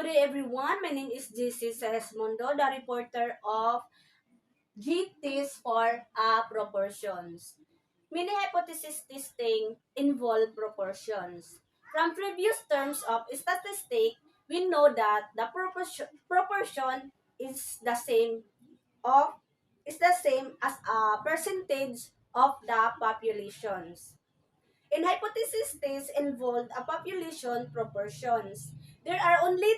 Good day everyone, my name is JC Sesmondo, the reporter of GTs for proportions. Many hypothesis testing involve proportions. From previous terms of statistics, we know that the proportion is the same of as a percentage of the populations. In hypothesis tests involved a population proportions. There are only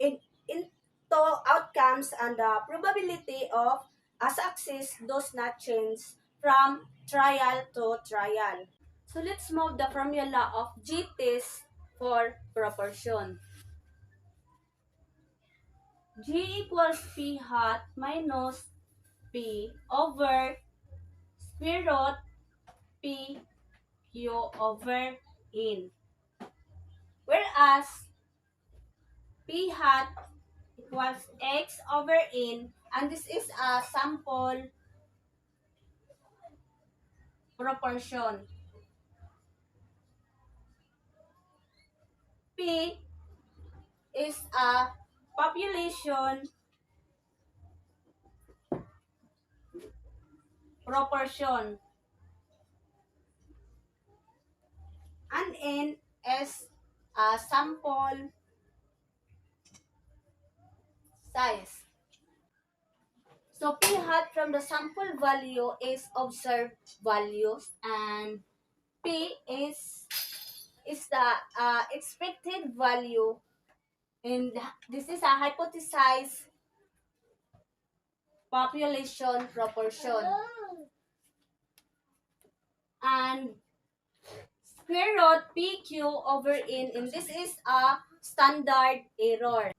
in, in two outcomes and the probability of a success does not change from trial to trial. So let's move the formula of G test for proportion. G equals P hat minus P over square root P Q over N. Whereas P hat equals X over N, and this is a sample proportion. P is a population proportion, and N is a sample size. So P hat from the sample value is observed values, and P is the expected value, and this is a hypothesized population proportion. And square root PQ over N, and this is a standard error.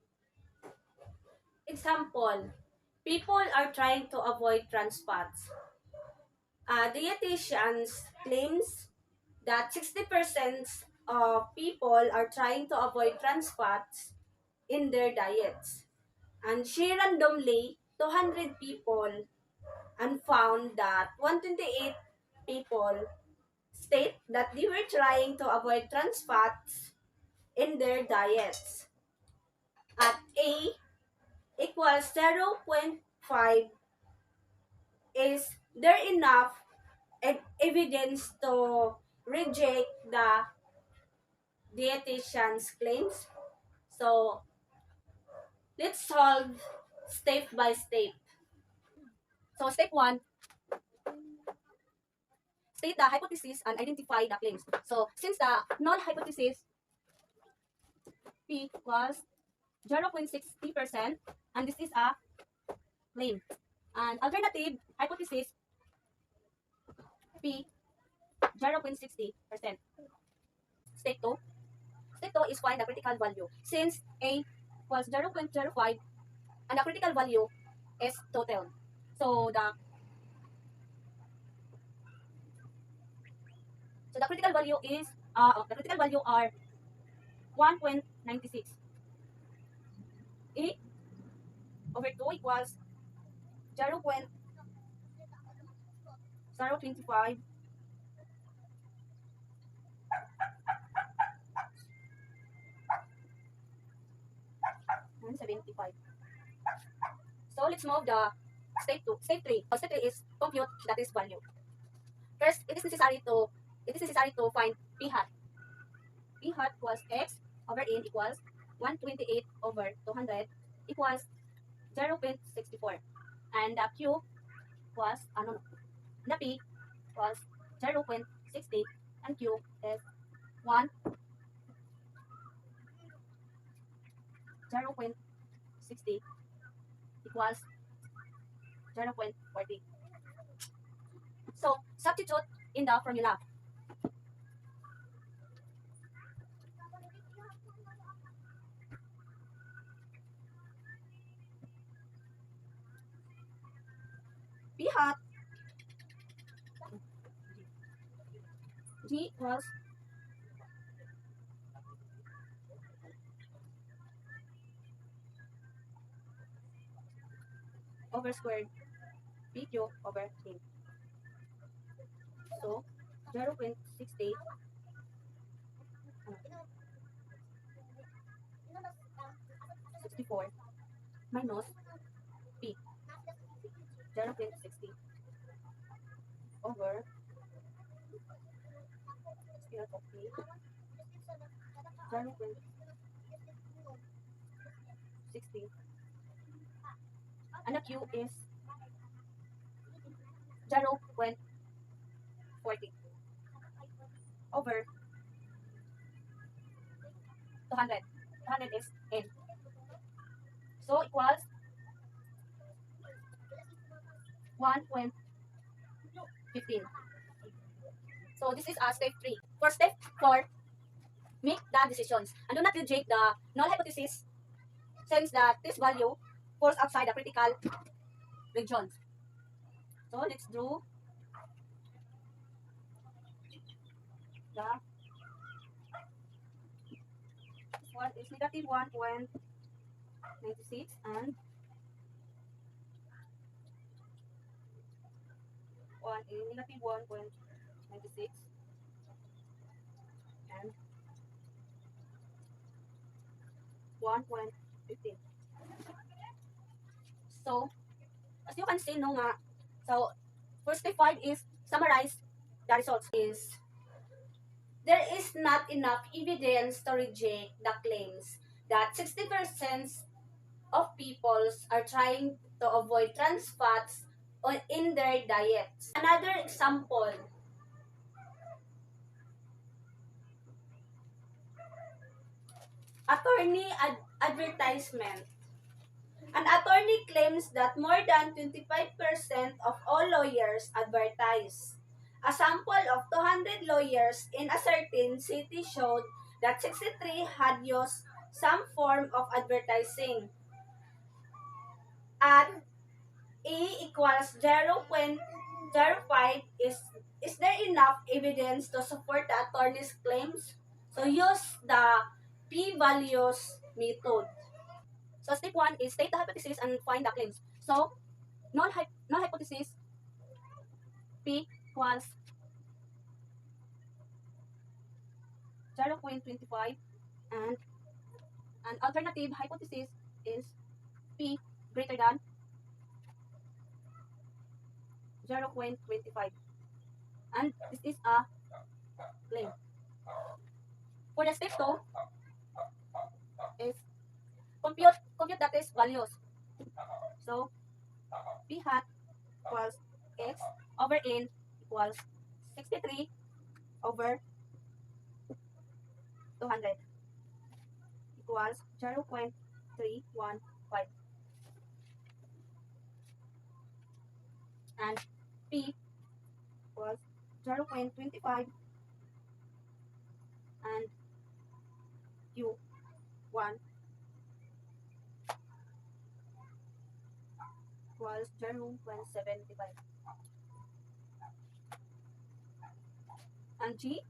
Example, people are trying to avoid trans fats. Dietitians claims that 60% of people are trying to avoid trans fats in their diets. And she randomly 200 people and found that 128 people state that they were trying to avoid trans fats in their diets. At A equals 0.5, is there enough evidence to reject the dietitian's claims? So let's solve step by step. So step 1, state the hypothesis and identify the claims. So since the null hypothesis P was 0.60%, and this is a claim. And alternative hypothesis P 0.60%. Step 2. Step 2 is find the critical value. Since A was 0.05 and the critical value is total. So the critical value is the critical value are 1.96. A over 2 equals 0.025 and 75. So let's move the step 2. Step 3. Step 3 is compute that is value. First, it is necessary to find P hat. P hat was X over N equals 128 over 200 equals 0.64. And the Q was, the P was 0.60 and Q is 0.60 equals 0.40. So substitute in the formula. P hat G equals over squared PQ over N. So 0.60 64 minus P, 0.60 over square root of P, 0.60, and the Q is 0.40 over 200. 200 is N. So equals 1.15. So this is step 3. For step 4, make the decisions and do not reject the null hypothesis since that this value falls outside the critical regions. So let's draw the this one is negative 1.96 and one is negative 1.96 and 1.15. So as you can see no nga. So first step 5 is summarize the results is there is not enough evidence to reject the claims that 60% of peoples are trying to avoid trans fats in their diets. Another example, advertisement. An attorney claims that more than 25% of all lawyers advertise. A sample of 200 lawyers in a certain city showed that 63 had used some form of advertising. At A equals 0.05 is there enough evidence to support the attorney's claims? So use the p-values method. So step 1 is state the hypothesis and find the claims. So null hypothesis p equals 0.25 and an alternative hypothesis is p greater than 0.25 and this is a claim. For the step 2 is compute the test values. So p hat equals x over n equals 63 over 200 equals 0.315 and p equals 0.25 and q 1 equals 0.75 and g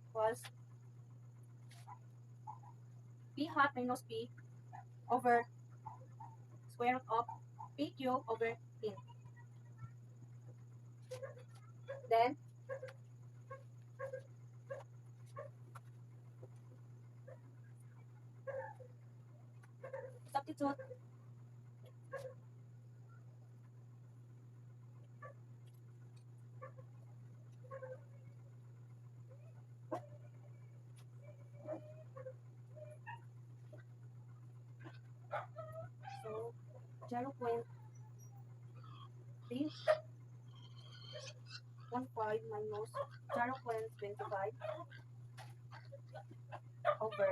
equals p hat minus p over square root of pq over n. Then substitute so 0.315 minus 0.25 over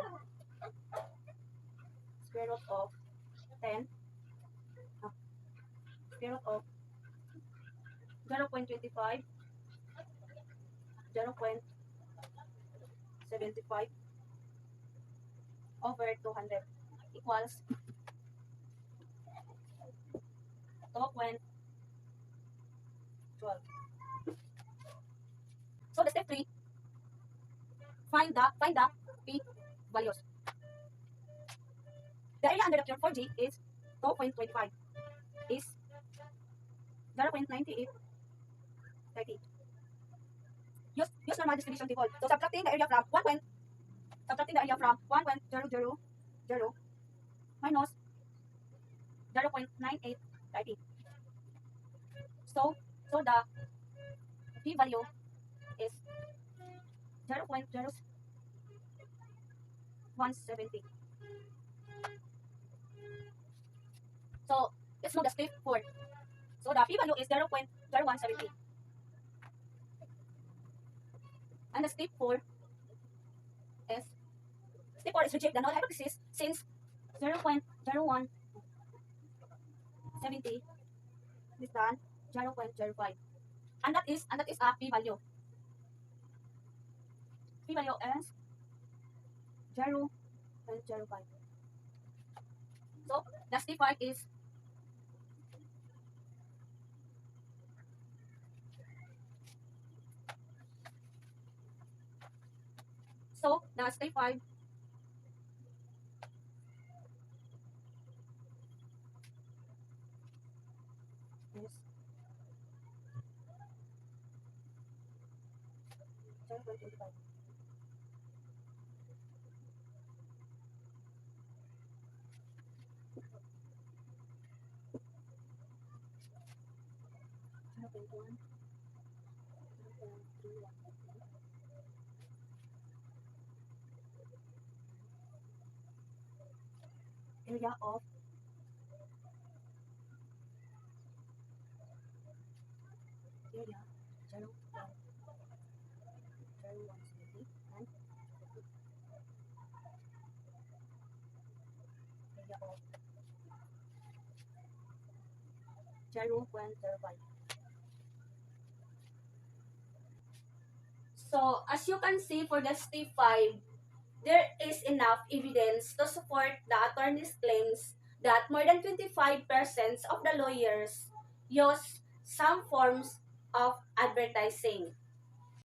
square root of 10 square root of 0.25 0.75 over 200 equals 2.12. So the step 3, find the p values. The area under the curve for G is 2.25 is 0.9830. Use normal distribution default. So subtracting the area from 1.000 minus 0.9830. So, so the p value is 0.0170. So, let's move the step forward. So, the p value is 0.0170. And the step 4 is reject the null hypothesis since 0.0170 is than 0.05. And that is a p value. P value is 0.05. So, the step 5 is so the step 5 is 0.25. Area of area 0.0170 and area of 0.05. So, as you can see for the step 5, there is enough evidence to support the attorney's claims that more than 25% of the lawyers use some forms of advertising.